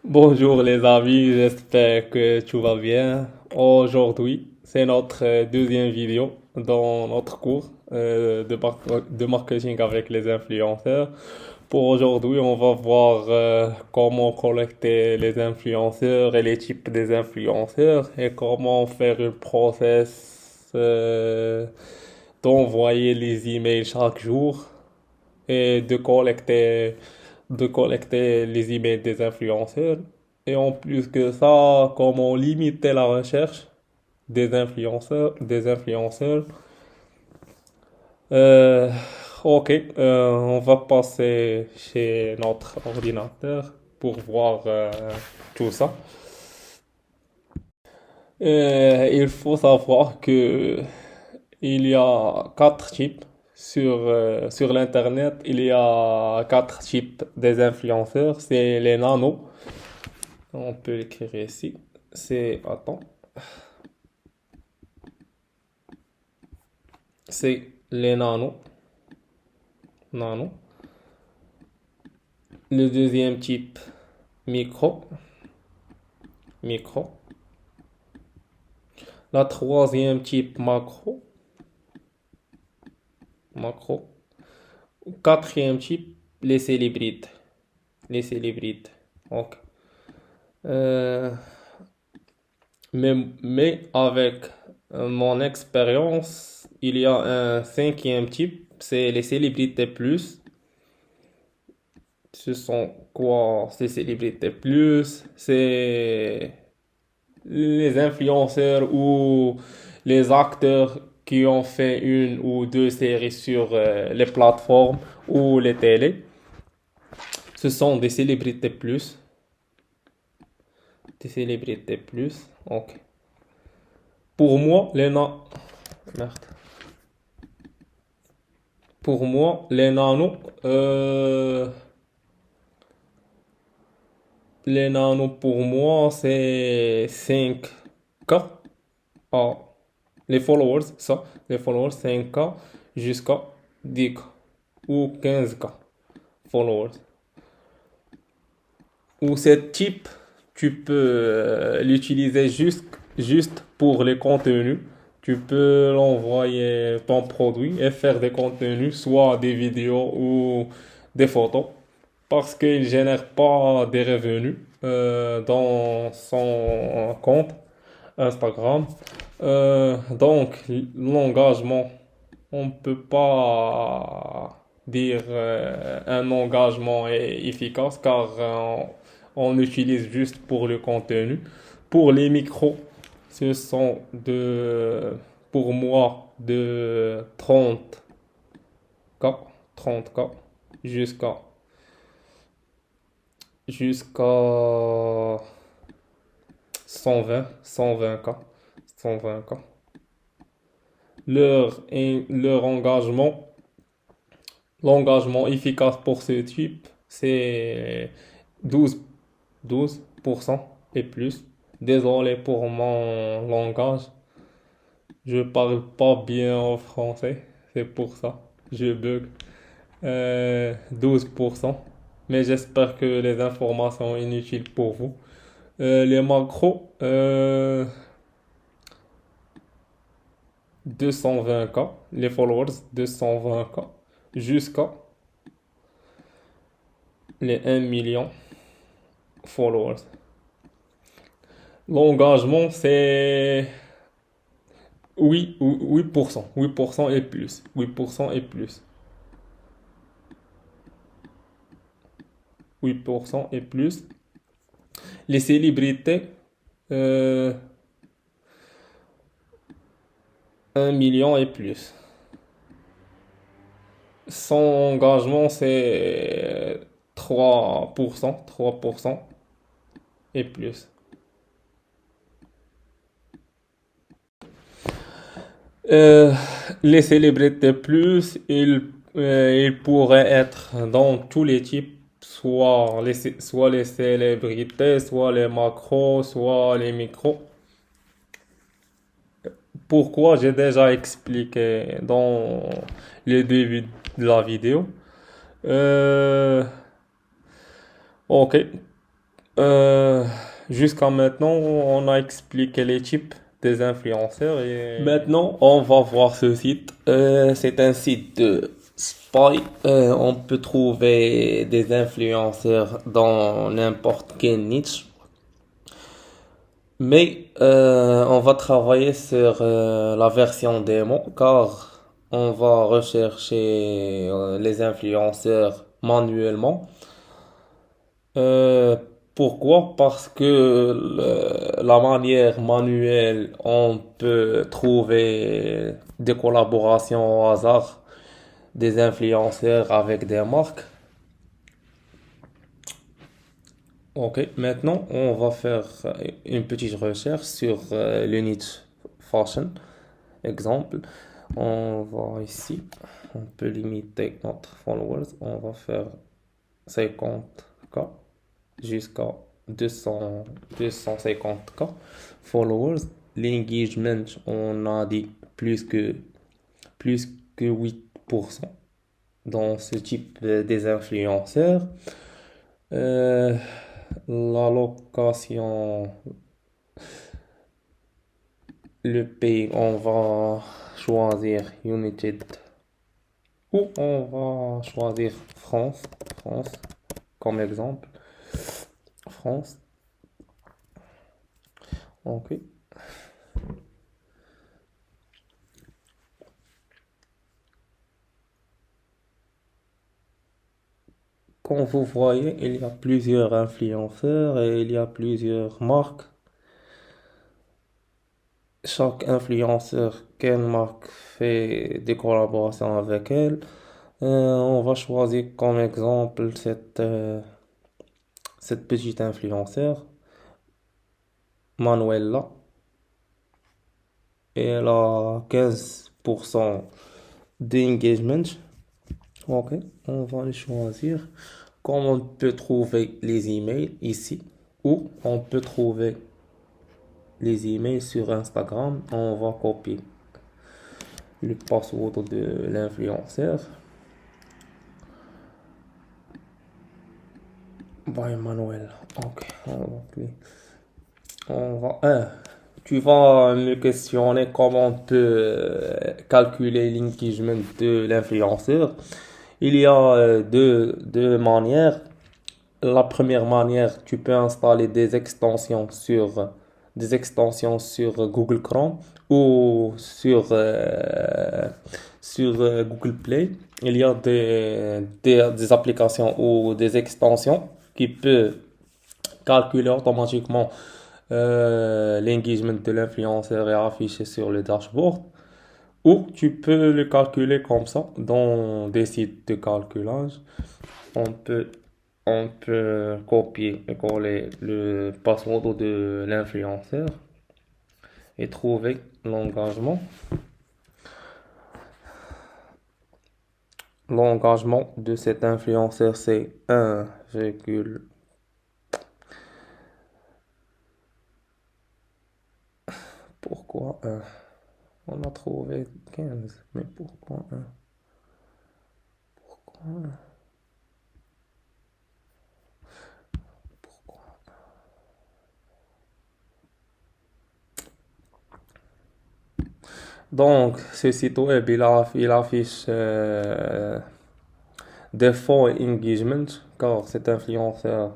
Bonjour les amis, j'espère que tout va bien. Aujourd'hui, c'est notre deuxième vidéo dans notre cours de marketing avec les influenceurs. Pour aujourd'hui, on va voir comment collecter les influenceurs et les types des influenceurs et comment faire une process d'envoyer les emails chaque jour et de collecter les emails des influenceurs. Et en plus que ça, comment limiter la recherche des influenceurs. Euh, ok, on va passer chez notre ordinateur pour voir tout ça. Il faut savoir que il y a quatre types sur l'internet. Il y a quatre types des influenceurs. C'est les nanos. On peut l'écrire ici. Attends. C'est les nanos. Nano. Le deuxième type, micro. Micro. La troisième type, macro. Macro. Quatrième type, les célébrités. Les célébrités. Ok. Euh, mais avec mon expérience, il y a un cinquième type, c'est les célébrités plus. Ce sont quoi ces célébrités plus? C'est les influenceurs ou les acteurs qui ont fait une ou deux séries sur les plateformes ou les télés. Ce sont des célébrités plus. Des célébrités plus. Ok. Pour moi, Merde. Pour moi, les nanos pour moi, c'est 5K. Ah, les followers, ça, les followers 5K jusqu'à 10K ou 15K followers. Ou ce type, tu peux l'utiliser juste pour les contenus. Tu peux l'envoyer ton produit et faire des contenus, soit des vidéos ou des photos, parce qu'il ne génère pas des revenus dans son compte Instagram. Donc, l'engagement, on ne peut pas dire un engagement est efficace car on utilise juste pour le contenu. Pour les micros, ce sont pour moi, de 30K, 30K jusqu'à jusqu'à 120K, 120K. Leur l'engagement efficace pour ce type, c'est 12, 12% et plus. Désolé pour mon langage, je parle pas bien en français, c'est pour ça, je bug. 12%, mais j'espère que les informations sont inutiles pour vous. Les macros, 220K, les followers, 220K, jusqu'à les 1 million followers. L'engagement, c'est 8%, 8% et plus, 8% et plus, 8% et plus. Les célébrités, euh, 1 million et plus. Son engagement, c'est 3% et plus. Euh, les célébrités plus, ils pourraient être dans tous les types, soit les célébrités, soit les macros, soit les micros. Pourquoi j'ai déjà expliqué dans le début de la vidéo. Euh, ok. Euh, Jusqu'à maintenant, on a expliqué les types des influenceurs et maintenant, on va voir ce site. C'est un site de spy. On peut trouver des influenceurs dans n'importe quelle niche. Mais on va travailler sur la version démo car on va rechercher les influenceurs manuellement. Euh, Pourquoi? Parce que la manière manuelle, on peut trouver des collaborations au hasard des influenceurs avec des marques. Ok, maintenant on va faire une petite recherche sur le niche fashion. Exemple, on va ici, on peut limiter notre followers, on va faire 50K jusqu'à 200, 250K followers. L'engagement, on a dit plus que 8% dans ce type des influenceurs. Euh, la location, le pays, on va choisir United ou on va choisir France comme exemple. France, ok. Comme vous voyez, il y a plusieurs influenceurs et il y a plusieurs marques. Chaque influenceur, quelle marque fait des collaborations avec elle. On va choisir comme exemple cette petite influenceur, Manuela, et elle a 15% d'engagement. Ok, on va le choisir. Comme on peut trouver les emails ici, ou on peut trouver les emails sur Instagram, on va copier le password de l'influenceur. By Manuel. Ok, tu vas me questionner comment on peut calculer l'engagement de l'influenceur. Il y a deux manières. La première manière, tu peux installer des extensions sur Google Chrome ou sur Google Play. Il y a des applications ou des extensions qui peuvent calculer automatiquement l'engagement de l'influenceur est affiché sur le dashboard. Ou tu peux le calculer comme ça dans des sites de calculage. On peut, on peut copier et coller le password de l'influenceur et trouver l'engagement. L'engagement de cet influenceur, c'est 1, pourquoi 1? On a trouvé 15, mais pourquoi 1? Pourquoi 1? Pourquoi? Donc, ce site web, il affiche des faux engagement, car cet influenceur,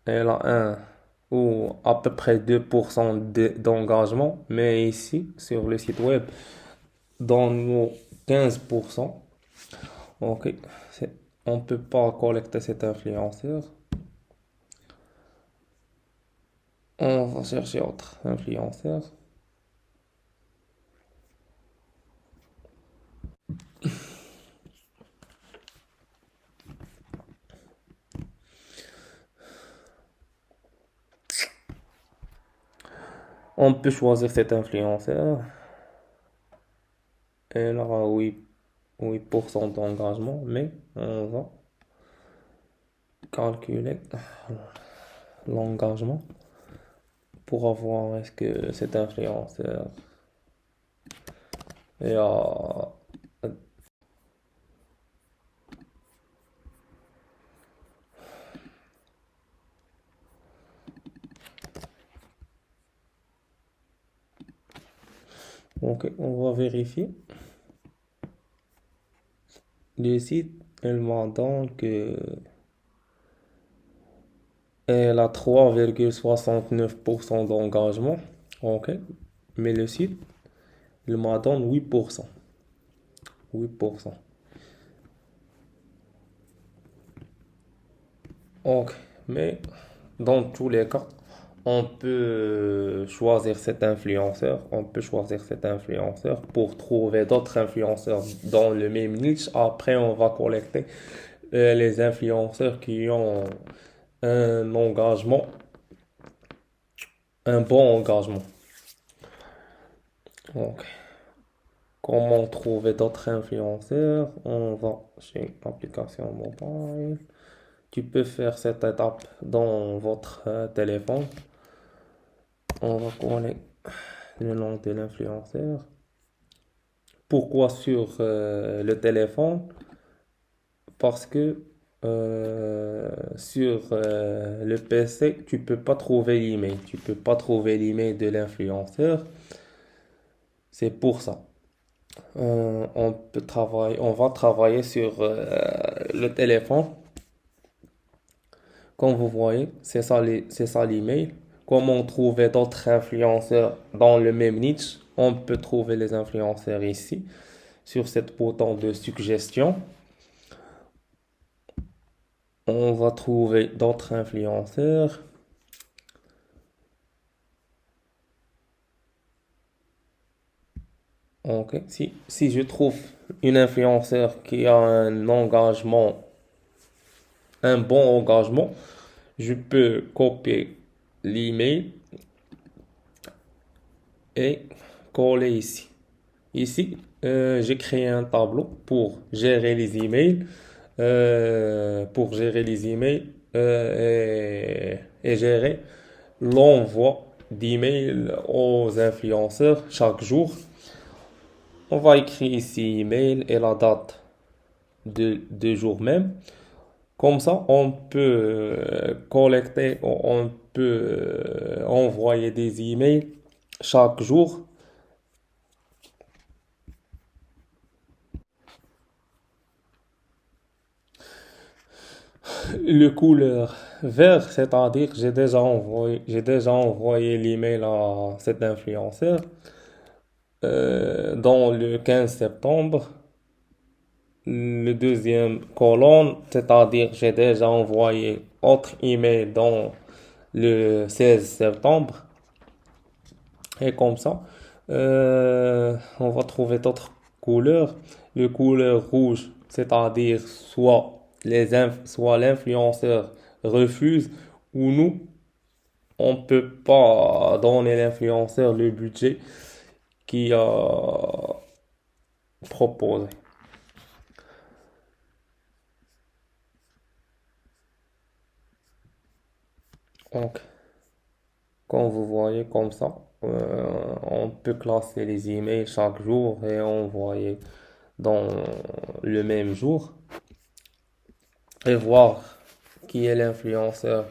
elle a un ou à peu près 2% d'engagement, mais ici, sur le site web, dans nos 15%, ok, on ne peut pas collecter cet influenceur. On va chercher autre influenceur. On peut choisir cet influenceur. Elle aura 8% d'engagement, mais on va calculer l'engagement pour voir est-ce que cet influenceur est à... Ok, on va vérifier. Le site, elle m'a donc, elle a 3,69% d'engagement. Ok, mais le site, il m'a donné 8%. 8%. Ok, mais dans tous les cas, on peut choisir cet influenceur. On peut choisir cet influenceur pour trouver d'autres influenceurs dans le même niche. Après, on va collecter les influenceurs qui ont un engagement, un bon engagement. Donc, comment trouver d'autres influenceurs? On va chez application mobile. Tu peux faire cette étape dans votre téléphone. On va coller le nom de l'influenceur. Pourquoi sur le téléphone? Parce que sur le PC, tu peux pas trouver l'email. Tu peux pas trouver l'email de l'influenceur. C'est pour ça. On va travailler sur le téléphone. Comme vous voyez, c'est ça l'email. Comment trouver d'autres influenceurs dans le même niche? On peut trouver les influenceurs ici, sur cette bouton de suggestion. On va trouver d'autres influenceurs. Ok. Si je trouve une influenceur qui a un engagement, un bon engagement, je peux copier l'email et coller ici. Ici, j'ai créé un tableau pour gérer les emails et gérer l'envoi d'emails aux influenceurs chaque jour. On va écrire ici email et la date de jour même. Comme ça, on peut collecter, on peut envoyer des emails chaque jour. Le couleur vert, c'est-à-dire j'ai déjà envoyé l'email à cet influenceur dans le 15 septembre. Le deuxième colonne, c'est-à-dire j'ai déjà envoyé autre email dans le 16 septembre. Et comme ça, on va trouver d'autres couleurs. Le couleur rouge, c'est-à-dire soit l'influenceur refuse ou nous, on peut pas donner l'influenceur le budget qui a proposé. Donc, comme vous voyez comme ça, on peut classer les emails chaque jour et envoyer dans le même jour et voir qui est l'influenceur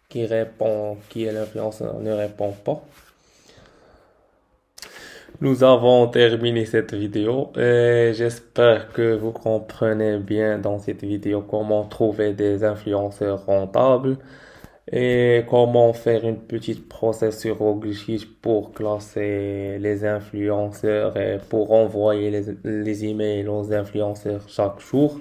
qui répond, qui est l'influenceur ne répond pas. Nous avons terminé cette vidéo et j'espère que vous comprenez bien dans cette vidéo comment trouver des influenceurs rentables et comment faire une petite process sur Google pour classer les influenceurs et pour envoyer les emails aux influenceurs chaque jour.